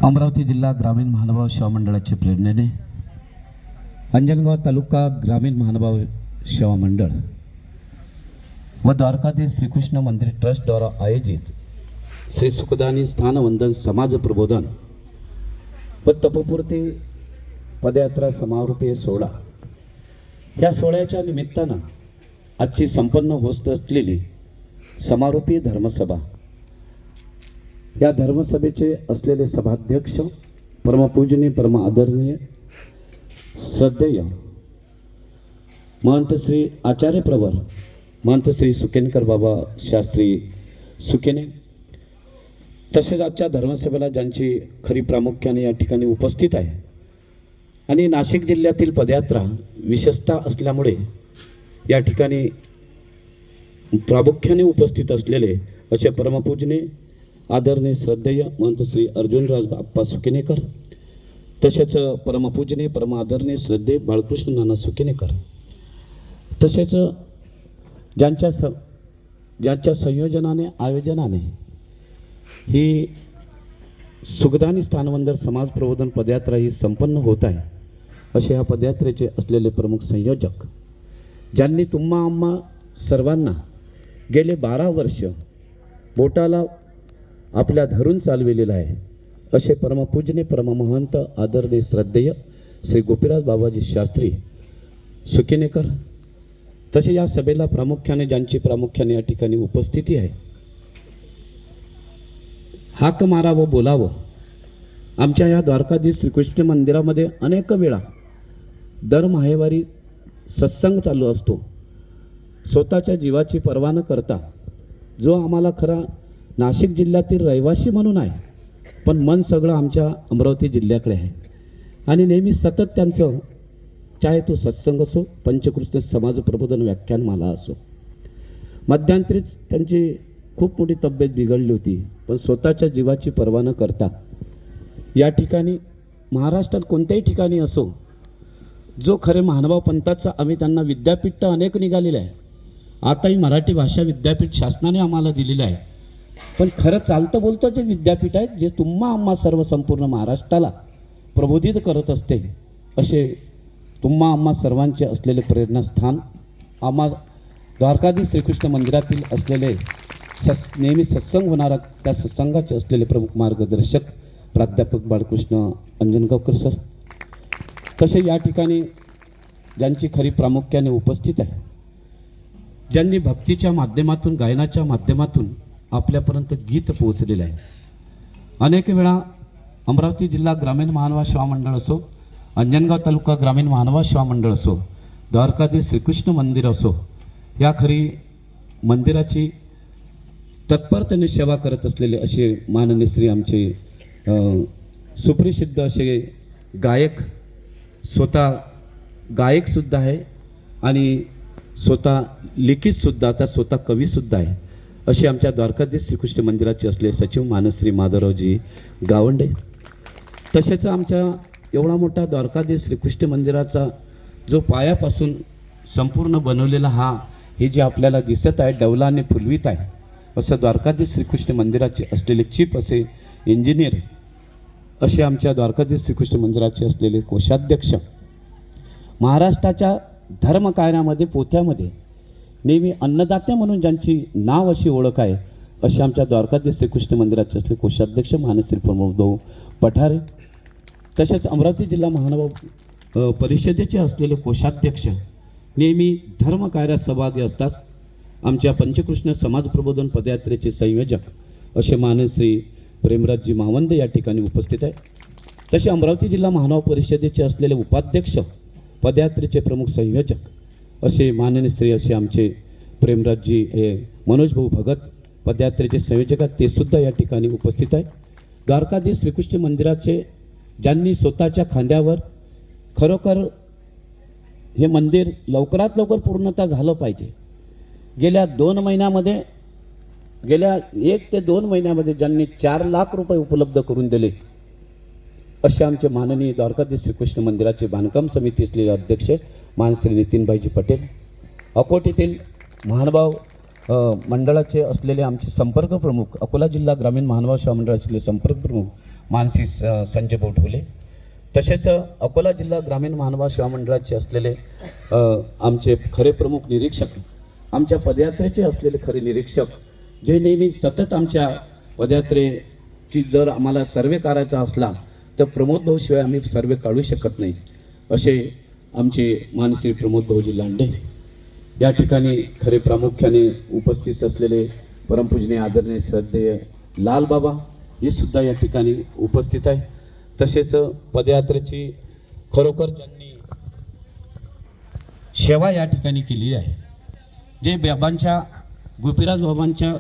अमरावती जिल्हा ग्रामीण महानुभाव सेवा मंडळाच्या प्रेरणेने अंजनगाव तालुका ग्रामीण महानुभाव सेवा मंडळ व द्वारकाधीश श्रीकृष्ण मंदिर ट्रस्टद्वारा आयोजित श्री सुखदानी स्थानवंदन समाज प्रबोधन व तपपूर्ती पदयात्रा समारोपीय सोहळा या सोहळ्याच्या निमित्तानं आजची संपन्न होत असलेली समारोपीय धर्मसभा, या धर्मसभेचे असलेले सभाध्यक्ष परमपूजनीय परम आदरणीय श्रद्धेय महंत श्री आचार्य प्रवर महंत श्री सुकेनकर बाबा शास्त्री सुकेने, तसेच आजच्या धर्मसभेला ज्यांची खरी प्रामुख्याने या ठिकाणी उपस्थित आहे आणि नाशिक जिल्ह्यातील पदयात्रा विशेषतः असल्यामुळे या ठिकाणी प्रामुख्याने उपस्थित असलेले असे परमपूजनीय आदरणीय श्रद्धेय महंत श्री अर्जुनराज बाप्पा सुकेनेकर, तसेच परमपूजनीय परम आदरणीय श्रद्धेय बाळकृष्ण नाना सुकेनेकर, तसेच ज्यांच्या संयोजनाने आयोजनाने ही सुखदानी स्थानवंदन समाज प्रबोधन पदयात्रा ही संपन्न होत आहे, असे ह्या पदयात्रेचे असलेले प्रमुख संयोजक, ज्यांनी तुम्हा आम्हा सर्वांना गेले 12 वर्ष बोटाला आपल्या धरून चालविलेलं आहे, असे परमपूजनीय परममहंत आदरणीय श्रद्धेय श्री गोपीराज बाबाजी शास्त्री सुकेनेकर, तसे या सभेला प्रामुख्याने ज्यांची प्रामुख्याने या ठिकाणी उपस्थिती आहे, हाक मारावं बोलावं. आमच्या या द्वारकाधीश श्रीकृष्ण मंदिरामध्ये अनेक वेळा दर माहेवारी सत्संग चालू असतो. स्वतःच्या जीवाची पर्वा न करता जो आम्हाला खरा नाशिक जिल्ह्यातील रहिवासी म्हणून आहे, पण मन सगळं आमच्या अमरावती जिल्ह्याकडे आहे आणि नेहमी सतत त्यांचं, चाहे तो सत्संग असो, पंचकृष्ण समाज प्रबोधन व्याख्यानमाला असो, मध्यंतरीच त्यांची खूप मोठी तब्येत बिघडली होती, पण स्वतःच्या जीवाची पर्वा न करता या ठिकाणी महाराष्ट्रात कोणत्याही ठिकाणी असो, जो खरे महानुभाव पंथाचा, आम्ही त्यांना विद्यापीठ तर अनेक निघालेले आहे, आताही मराठी भाषा विद्यापीठ शासनाने आम्हाला दिलेलं आहे, पण खरं चालतं बोलतं जे विद्यापीठ आहे, जे तुम्हा आम्हा सर्व संपूर्ण महाराष्ट्राला प्रबोधित करत असते, असे तुम्हा आम्हा सर्वांचे असलेले प्रेरणास्थान आम्हा द्वारकाधीश श्रीकृष्ण मंदिरातील असलेले नेहमी सत्संग होणारा त्या सत्संगाचे असलेले प्रमुख मार्गदर्शक प्राध्यापक बाळकृष्ण अंजनगावकर सर, तसे या ठिकाणी ज्यांची खरी प्रामुख्याने उपस्थित आहे, ज्यांनी भक्तीच्या माध्यमातून, गायनाच्या माध्यमातून आपल्यापर्यंत गीत पोहोचलेलं आहे. अनेक वेळा अमरावती जिल्हा ग्रामीण महानुभाव सेवा मंडळ असो, अंजनगाव तालुका ग्रामीण महानुभाव सेवा मंडळ असो, द्वारकाधीश श्रीकृष्ण मंदिर असो, या खरी मंदिराची तत्परतेने सेवा करत असलेले असे माननीय श्री आमचे सुप्रसिद्ध असे गायक, स्वतः गायकसुद्धा आहे आणि स्वतः लिखितसुद्धा, आता स्वतः कवीसुद्धा आहे, असे आमच्या द्वारकाधीश श्रीकृष्ण मंदिराचे असले सचिव मानश्री माधवरावजी गावंडे. तसेच आमच्या एवढा मोठा द्वारकाधीश श्रीकृष्ण मंदिराचा जो पायापासून संपूर्ण बनवलेला हे जे आपल्याला दिसत आहे, डौलाने फुलवीत आहे, असं द्वारकाधीश श्रीकृष्ण मंदिराचे असलेले चीफ असे इंजिनियर, असे आमच्या द्वारकाधीश श्रीकृष्ण मंदिराचे असलेले कोषाध्यक्ष, महाराष्ट्राच्या धर्मकार्यामध्ये पोथ्यामध्ये नेहमी अन्नदाते म्हणून ज्यांची नाव अशी ओळख आहे, असे आमच्या द्वारकाधीश श्रीकृष्ण मंदिराचे असले कोषाध्यक्ष मानश्री प्रमोदभाऊ पठारे, तसेच अमरावती जिल्हा महानुभाव परिषदेचे असलेले कोषाध्यक्ष, नेहमी धर्मकार्यात सहभागी असतात आमच्या पंचकृष्ण समाज प्रबोधन पदयात्रेचे संयोजक असे मानश्री प्रेमराजजी मावंद या ठिकाणी उपस्थित आहे. तसे अमरावती जिल्हा महानुभाव परिषदेचे असलेले उपाध्यक्ष, पदयात्रेचे प्रमुख संयोजक असे माननीय श्री असे आमचे प्रेमराजजी मनोजभाऊ भगत, पदयात्रेचे संयोजक, ते सुद्धा या ठिकाणी उपस्थित आहे. द्वारकाधीश श्रीकृष्ण मंदिराचे ज्यांनी स्वतःच्या खांद्यावर खरोखर हे मंदिर लवकरात लवकर पूर्णता झालं पाहिजे, गेल्या 1 ते 2 महिन्यामध्ये ज्यांनी 4 लाख रुपये उपलब्ध करून दिले, असे आमचे माननीय द्वारकाधीश श्रीकृष्ण मंदिराचे बांधकाम समिती असलेले अध्यक्ष मानश्री नितीनभाईजी पटेल, अकोट येथील महानुभाव मंडळाचे असलेले आमचे संपर्क प्रमुख, अकोला जिल्हा ग्रामीण महानुभाव सेवा मंडळाचे संपर्क प्रमुख मानसी संजय भाऊ ढोले, तसेच अकोला जिल्हा ग्रामीण मानवा सेवा मंडळाचे असलेले आमचे खरे प्रमुख निरीक्षक, आमच्या पदयात्रेचे असलेले खरे निरीक्षक, जे नेहमी सतत आमच्या पदयात्रेची जर आम्हाला सर्वे करायचा असला तर प्रमोद भाऊ शिवाय आम्ही सर्वे काढू शकत नाही, असे आमचे मानसी प्रमोद भाऊजी लांडे या ठिकाणी खरे प्रामुख्याने उपस्थित असलेले परमपूजनीय आदरणीय श्रद्धेय लाल बाबा हे सुद्धा या ठिकाणी उपस्थित आहे. तसेच पदयात्रेची खरोखर ज्यांनी सेवा या ठिकाणी केली आहे, जे बाबांच्या गोपीराज बाबांच्या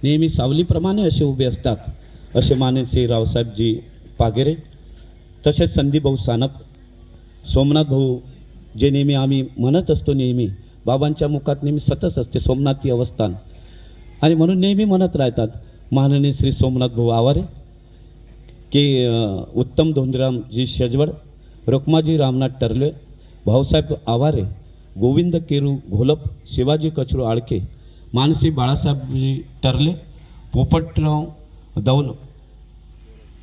नेहमी सावलीप्रमाणे असे उभे असतात, असे मानसी रावसाहेबजी पागेरे, तसेच संदीप भाऊ सानप, सोमनाथ भाऊ, जे नेहमी आम्ही म्हणत असतो, नेहमी बाबांच्या मुखात नेहमी सतत असते सोमनाथी अवस्थान, आणि म्हणून नेहमी म्हणत राहतात माननीय श्री सोमनाथ भाऊ आवारे, की उत्तम धोंडीरामजी शेजवड, रुक्माजी रामनाथ टर्ले, भाऊसाहेब आवारे, गोविंद केरू घोलप, शिवाजी कचरू आळके, मानसी बाळासाहेबजी टर्ले, पोपटराव दौल,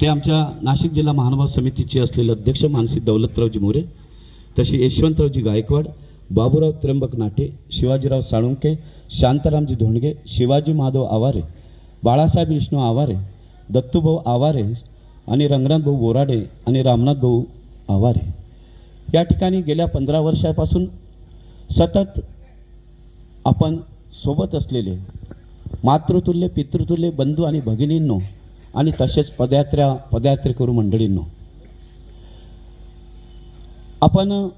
ते आमच्या नाशिक जिल्हा महानुभाव समितीचे असलेले अध्यक्ष मानसी दौलतरावजी मोरे, तसे यशवंतरावजी गायकवाड, बाबूराव त्र्यंबक नाटे, शिवाजीराव साळुंके, शांतारामजी धोंडगे, शिवाजी माधव आवारे, बाळासाहेब विष्णू आवारे, दत्तूभाऊ आवारे आणि रंगनाथ भाऊ बोराडे आणि रामनाथ भाऊ आवारे या ठिकाणी गेल्या 15 वर्षापासून सतत आपण सोबत असलेले मातृतुल्य पितृतुल्य बंधू आणि भगिनींनो आणि तसेच पदयात्रेकरू मंडळींनो, आपण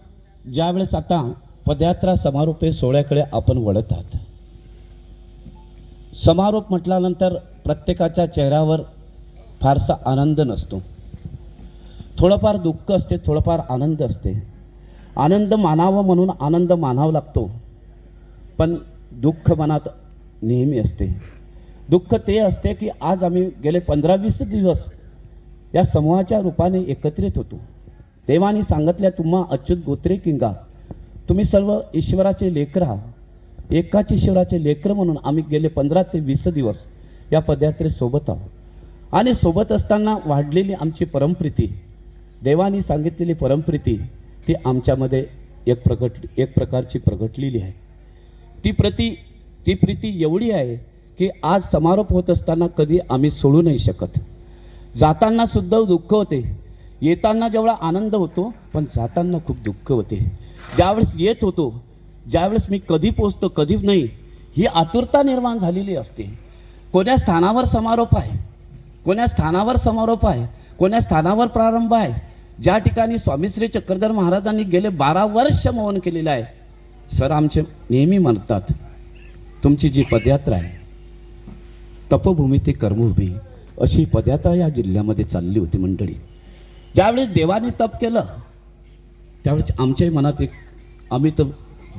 ज्यावेळेस आता पदयात्रा समारोप सोहळ्याकडे आपण वळत आहात, समारोप म्हटल्यानंतर प्रत्येकाच्या चेहऱ्यावर फारसा आनंद नसतो, थोडंफार दुःख असते, थोडंफार आनंद असते. आनंद मानावं म्हणून आनंद मानावा लागतो, पण दुःख मनात नेहमी असते. दुःख ते असते की आज आम्ही गेले 15-20 दिवस या समूहाच्या रूपाने एकत्रित होतो. देवाने सांगितल्या, तुम्हा अच्युत गोत्रे किंगा, तुम्ही सर्व ईश्वराचे लेकरं आहात, एकाच ईश्वराचे लेकरं म्हणून आम्ही गेले 15 ते 20 दिवस या पदयात्रेसोबत आहोत. आणि सोबत असताना वाढलेली आमची परमप्रीती, देवाने सांगितलेली परमप्रीती, ती आमच्यामध्ये एक प्रकारची प्रगटलेली आहे. ती प्रीती एवढी आहे की आज समारोप होत असताना कधी आम्ही सोडू नाही शकत. जाताना सुद्धा दुःख होते, येताना जेवढा आनंद होतो, पण जाताना खूप दुःख होते. ज्यावेळेस येत होतो, ज्यावेळेस मी कधी पोचतो कधी नाही, ही आतुरता निर्माण झालेली असते. कोण्या स्थानावर समारोप आहे, कोण्या स्थानावर समारोप आहे, कोण्या स्थानावर प्रारंभ आहे. ज्या ठिकाणी स्वामी श्री चक्रधर महाराजांनी गेले 12 वर्ष मौन केलेलं आहे. सर आमचे नेहमी म्हणतात, तुमची जी पदयात्रा आहे तपभूमी ते कर्मभूमी अशी पदयात्रा या जिल्ह्यामध्ये चालली होती मंडळी. ज्यावेळेस देवाने तप केलं त्यावेळेस आमच्याही मनात आम्ही तर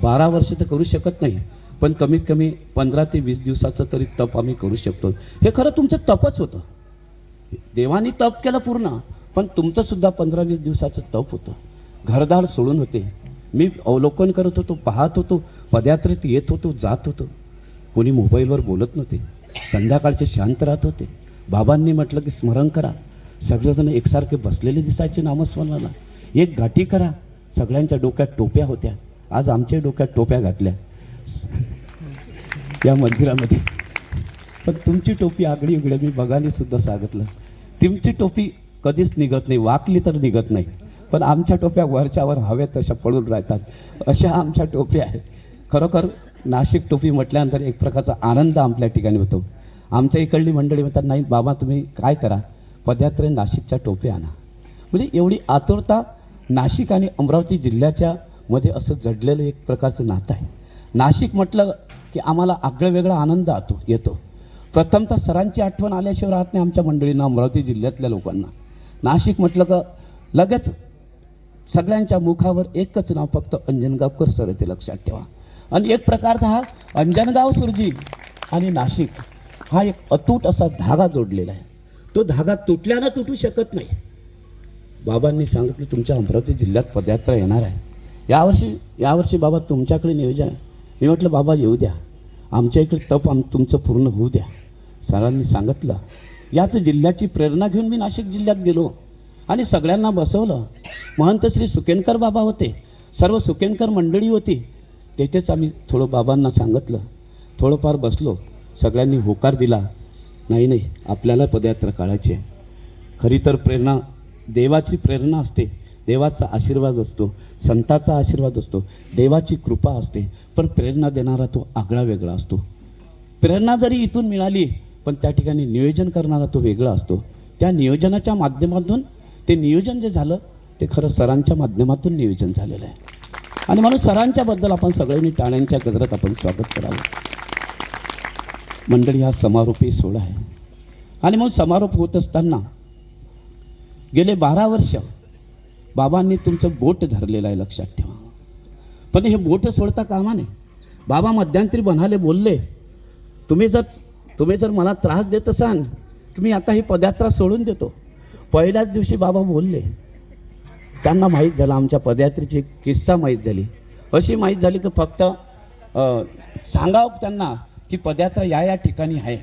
12 वर्ष तर करू शकत नाही, पण कमीत कमी 15 ते 20 दिवसाचं तरी तप आम्ही करू शकतो. हे खरं तुमचं तपच होतं. देवाने तप केलं पूर्ण, पण तुमचंसुद्धा 15-20 दिवसाचं तप होतं. घरदार सोडून होते. मी अवलोकन करत होतो, पाहत होतो, पदयात्रेत येत होतो, जात होतो. कोणी मोबाईलवर बोलत नव्हते, संध्याकाळचे शांत राहत होते. बाबांनी म्हटलं की स्मरण करा, सगळेजण एकसारखे बसलेले दिसायचे नामस्मरणाला. एक घाटी करा, सगळ्यांच्या डोक्यात टोप्या होत्या. आज आमच्या डोक्यात टोप्या घातल्या या मंदिरामध्ये, पण तुमची टोपी आगळी उघड्या. मी बघाने सुद्धा सांगितलं, तुमची टोपी कधीच निघत नाही, वाकली तर निघत नाही, पण आमच्या टोप्या वरच्यावर हव्यात तशा पडून राहतात, अशा आमच्या टोप्या आहे. खरोखर नाशिक टोपी म्हटल्यानंतर एक प्रकारचा आनंद आपल्या ठिकाणी होतो. आमच्या इकडली मंडळी म्हणतात, नाही बाबा तुम्ही काय करा, पदयात्रे नाशिकच्या टोप्या आणा. म्हणजे एवढी आतुरता नाशिक आणि अमरावती जिल्ह्याच्या मध्ये असं जडलेलं एक प्रकारचं नातं आहे. नाशिक म्हटलं की आम्हाला आगळं वेगळा आनंद येतो. प्रथमतः सरांची आठवण आल्याशिवाय राहत नाही आमच्या मंडळींना, अमरावती जिल्ह्यातल्या लोकांना. नाशिक म्हटलं का लगेच सगळ्यांच्या मुखावर एकच नाव, फक्त अंजनगावकर सर, ते लक्षात ठेवा. आणि एक प्रकारचा हा अंजनगाव सुरजी आणि नाशिक हा एक अतूट असा धागा जोडलेला आहे. तो धागा तुटल्यानं तुटू शकत नाही. बाबांनी सांगितलं तुमच्या अमरावती जिल्ह्यात पदयात्रा येणार आहे यावर्षी बाबा तुमच्याकडे नियोजन आहे. मी म्हटलं बाबा येऊ द्या, आमच्या इकडे तप तुमचं पूर्ण होऊ द्या. सरांनी सांगितलं याच जिल्ह्याची प्रेरणा घेऊन मी नाशिक जिल्ह्यात गेलो आणि सगळ्यांना बसवलं. महंत श्री सुकेनकर बाबा होते, सर्व सुकेनकर मंडळी होती. तेथेच आम्ही थोडं बाबांना सांगितलं, थोडंफार बसलो, सगळ्यांनी होकार दिला. नाही नाही, आपल्याला पदयात्रा काढायची आहे. खरी तर प्रेरणा देवाची प्रेरणा असते, देवाचा आशीर्वाद असतो, संताचा आशीर्वाद असतो, देवाची कृपा असते. पण प्रेरणा देणारा तो आगळा वेगळा असतो. प्रेरणा जरी इथून मिळाली पण त्या ठिकाणी नियोजन करणारा तो वेगळा असतो. त्या नियोजनाच्या माध्यमातून ते नियोजन जे झालं ते खरं सरांच्या माध्यमातून नियोजन झालेलं आहे. आणि म्हणून सरांच्याबद्दल आपण सगळ्यांनी टाळ्यांच्या गजरात आपण स्वागत करावं. मंडळी, हा समारोपी सोहळा आहे. आणि मग समारोप होत असताना गेले 12 वर्ष बाबांनी तुमचं बोट धरलेलं आहे, लक्षात ठेवा. पण हे बोट सोडता कामा नये. बाबा मध्यंतरी बनाले बोलले, तुम्ही जर मला त्रास देत असाल की मी आता ही पदयात्रा सोडून देतो. पहिल्याच दिवशी बाबा बोलले. त्यांना माहीत झालं, आमच्या पदयात्रेची एक किस्सा माहीत झाली. अशी माहीत झाली की फक्त सांगावं त्यांना की पदयात्रा या ठिकाणी आहे.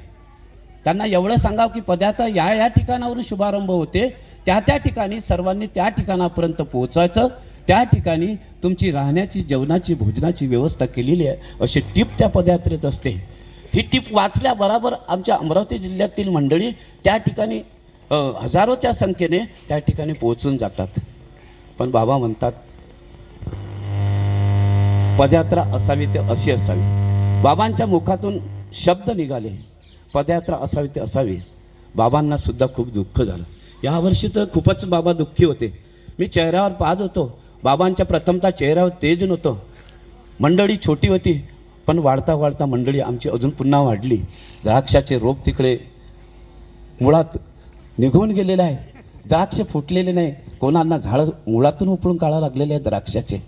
त्यांना एवढं सांगावं की पदयात्रा या ठिकाणावरून शुभारंभ होते, त्या ठिकाणी सर्वांनी त्या ठिकाणापर्यंत पोहोचायचं. त्या ठिकाणी तुमची राहण्याची, जेवणाची, भोजनाची व्यवस्था केलेली आहे अशी टीप त्या पदयात्रेत असते. ही टीप वाचल्याबरोबर आमच्या अमरावती जिल्ह्यातील मंडळी त्या ठिकाणी हजारोच्या संख्येने त्या ठिकाणी पोहोचून जातात. पण बाबा म्हणतात पदयात्रा असावी ते अशी असावी. बाबांच्या मुखातून शब्द निघाले, पदयात्रा असावी ते असावी. बाबांना सुद्धा खूप दुःख झालं. यावर्षी तर खूपच बाबा दुःखी होते. मी चेहऱ्यावर पाहत होतो, बाबांच्या प्रथमतः चेहऱ्यावर तेज नव्हतं. मंडळी छोटी होती, पण वाढता वाढता मंडळी आमची अजून पुन्हा वाढली. द्राक्षाचे रोप तिकडे मुळात निघून गेलेले आहे, द्राक्ष फुटलेले नाही, कोणाला झाडं मुळातून उपळून काढावं लागलेले आहे द्राक्षाचे.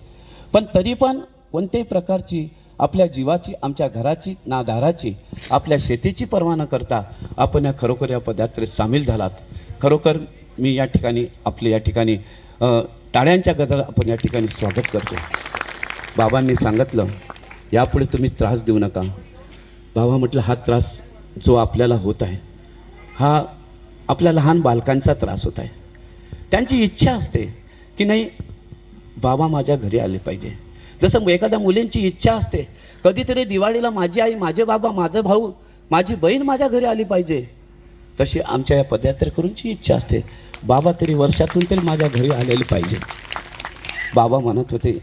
पण तरी पण कोणत्याही प्रकारची आपल्या जीवाची, आमच्या घराची ना दाराची, आपल्या शेतीची पर्वा न करता आपण खरोखर या पदयात्रेत सामील झालात. खरोखर मी या ठिकाणी आपले या ठिकाणी टाळ्यांच्या गजरात आपण या ठिकाणी स्वागत करतो. बाबांनी सांगितलं यापुढे तुम्ही त्रास देऊ नका. बाबा म्हटलं हा त्रास जो आपल्याला होत आहे हा आपल्या लहान बालकांचा त्रास होत आहे. त्यांची इच्छा असते की नाही बाबा माझ्या घरी आले पाहिजे. जसं एखाद्या मुलींची इच्छा असते कधीतरी दिवाळीला माझी आई, माझे बाबा, माझा भाऊ, माझी बहीण माझ्या घरी आली पाहिजे, तशी आमच्या या पदयात्रेकरूंची इच्छा असते बाबा तरी वर्षातून तरी माझ्या घरी आलेले पाहिजे. बाबा म्हणत होते